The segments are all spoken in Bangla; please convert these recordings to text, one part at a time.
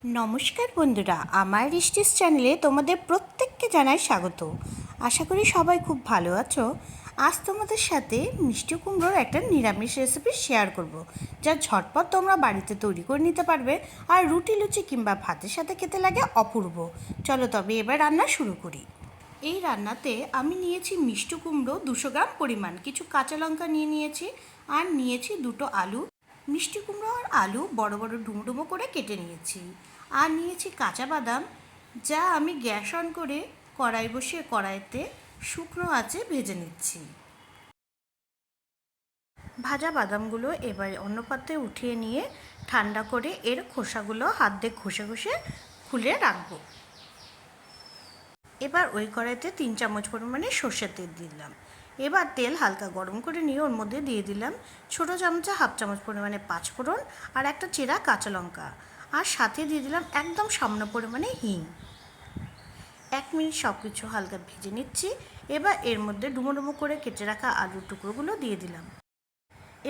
नमस्कार बंधुरा आमार RitzTipz चैनेले तोमादेर प्रत्येकके जानाई स्वागत। आशा करी सबाई खूब भालो आछो। आज तोमादेर साथे मिष्टि कुमड़ोर एकटा निरामिष रेसिपि शेयर करब, जा झटपट तोमरा बाड़ीते तैरी करे निते पारबे और रुटी लुचि किंबा भातेर साथे खेते लागे अपूर्ब। चलो तबे एबार रान्ना शुरू करी। এই রান্নাতে আমি নিয়েছি মিষ্টি কুমড়ো 200 গ্রাম পরিমাণ, কিছু কাঁচা লঙ্কা নিয়েছি আর নিয়েছি দুটো আলু। মিষ্টি কুমড়ো আর আলু বড় বড় ডুমো ডুমো করে কেটে নিয়েছি আর নিয়েছি কাঁচা বাদাম, যা আমি গ্যাস অন করে কড়াই বসিয়ে কড়াইতে শুকনো আঁচে ভেজে নিচ্ছি। ভাজা বাদামগুলো এবার অন্য পাত্রে উঠিয়ে নিয়ে ঠান্ডা করে এর খোসাগুলো হাত দিয়ে ঘষে ঘষে খুলে রাখবো। এবার ওই কড়াইতে 3 চামচ পরিমাণে সর্ষের তেল দিলাম। এবার তেল হালকা গরম করে নিয়ে ওর মধ্যে দিয়ে দিলাম ছোটো চামচে হাফ চামচ পরিমাণে পাঁচফোড়ন আর একটা চেরা কাঁচা লঙ্কা, আর সাথে দিয়ে দিলাম একদম সামান্য পরিমাণে হিং। 1 মিনিট সব কিছু হালকা ভেজে নিচ্ছি। এবার এর মধ্যে ডুমো ডুমো করে কেটে রাখা আলুর টুকরোগুলো দিয়ে দিলাম।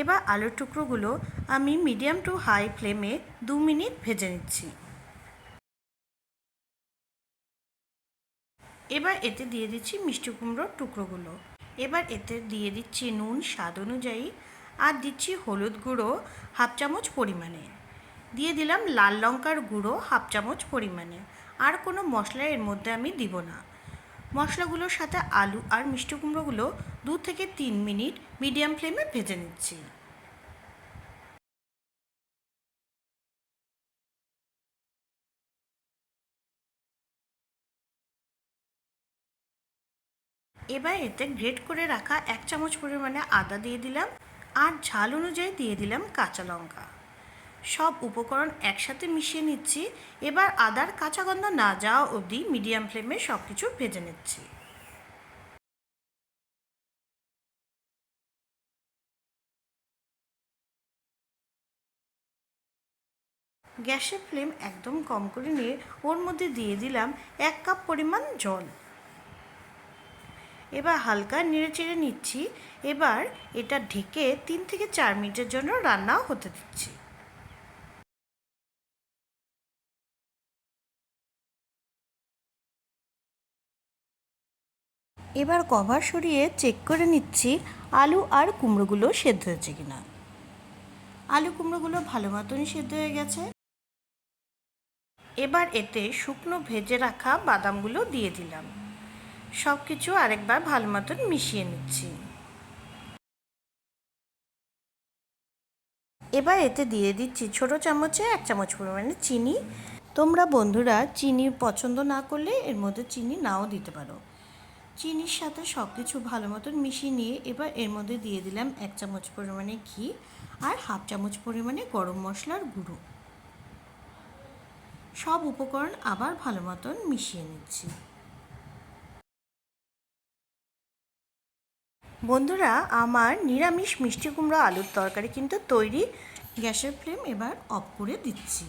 এবার আলুর টুকরোগুলো আমি মিডিয়াম টু হাই ফ্লেমে 2 মিনিট ভেজে নিচ্ছি। এবার এতে দিয়ে দিচ্ছি মিষ্টি কুমড়োর টুকরোগুলো। এবার এতে দিয়ে দিচ্ছি নুন স্বাদ অনুযায়ী আর দিচ্ছি হলুদ গুঁড়ো হাফ চামচ পরিমাণে, দিয়ে দিলাম লাল লঙ্কার গুঁড়ো হাফ চামচ পরিমাণে। আর কোনো মশলা এর মধ্যে আমি দিব না। মশলাগুলোর সাথে আলু আর মিষ্টি কুমড়োগুলো 2 থেকে 3 মিনিট মিডিয়াম ফ্লেমে ভেজে নিচ্ছি। এবার এতে গ্রেট করে রাখা 1 চামচ পরিমাণে আদা দিয়ে দিলাম আর ঝাল অনুযায়ী দিয়ে দিলাম কাঁচা লঙ্কা। সব উপকরণ একসাথে মিশিয়ে নিচ্ছি। এবার আদার কাঁচা গন্ধ না যাওয়া অবধি মিডিয়াম ফ্লেমে সব কিছু ভেজে নিচ্ছি। গ্যাসের ফ্লেম একদম কম করে নিয়ে ওর মধ্যে দিয়ে দিলাম 1 কাপ পরিমাণ জল। এবার হালকা নেড়ে চেড়ে নিচ্ছি। এবার এটা ঢেকে 3 থেকে 4 মিনিটের জন্য রান্না হতে দিচ্ছি। এবার কভার সরিয়ে চেক করে নিচ্ছি আলু আর কুমড়োগুলো সেদ্ধ হয়েছে কিনা। আলু কুমড়োগুলো ভালো মতনই সেদ্ধ হয়ে গেছে। এবার এতে শুকনো ভেজে রাখা বাদামগুলো দিয়ে দিলাম। সব কিছু আরেকবার ভালো মতন মিশিয়ে নিচ্ছি। এবার এতে দিয়ে দিচ্ছি ছোটো চামচে 1 চামচ পরিমাণে চিনি। তোমরা বন্ধুরা চিনি পছন্দ না করলে এর মধ্যে চিনি নাও দিতে পারো। চিনির সাথে সব কিছু ভালো মতন মিশিয়ে নিয়ে এবার এর মধ্যে দিয়ে দিলাম 1 চামচ পরিমাণে ঘি আর হাফ চামচ পরিমাণে গরম মশলার গুঁড়ো। সব উপকরণ আবার ভালো মতন মিশিয়ে নিচ্ছি। বন্ধুরা আমার নিরামিষ মিষ্টি কুমড়ো আলুর তরকারি কিন্তু তৈরি। গ্যাসের ফ্লেম এবার অফ করে দিচ্ছি।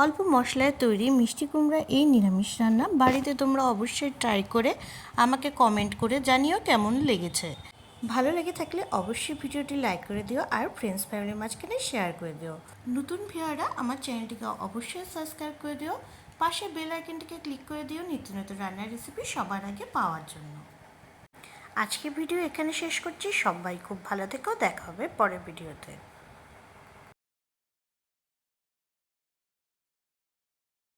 অল্প মশলায় তৈরি মিষ্টি কুমড়া এই নিরামিষ রান্না বাড়িতে তোমরা অবশ্যই ট্রাই করে আমাকে কমেন্ট করে জানিও কেমন লেগেছে। ভালো লেগে থাকলে অবশ্যই ভিডিওটি লাইক করে দিও আর ফ্রেন্ডস ফ্যামিলির মাঝখানে শেয়ার করে দিও। নতুন ভিউয়াররা আমার চ্যানেলটিকে অবশ্যই সাবস্ক্রাইব করে দিও। পাশে বেল আইকনটিকে ক্লিক করে দিও নিত্য নতুন রান্নার রেসিপি সবার আগে পাওয়ার জন্য। আজকে ভিডিও এখানে শেষ করছি। সবাই খুব ভালো থেকো, দেখা হবে পরের ভিডিওতে।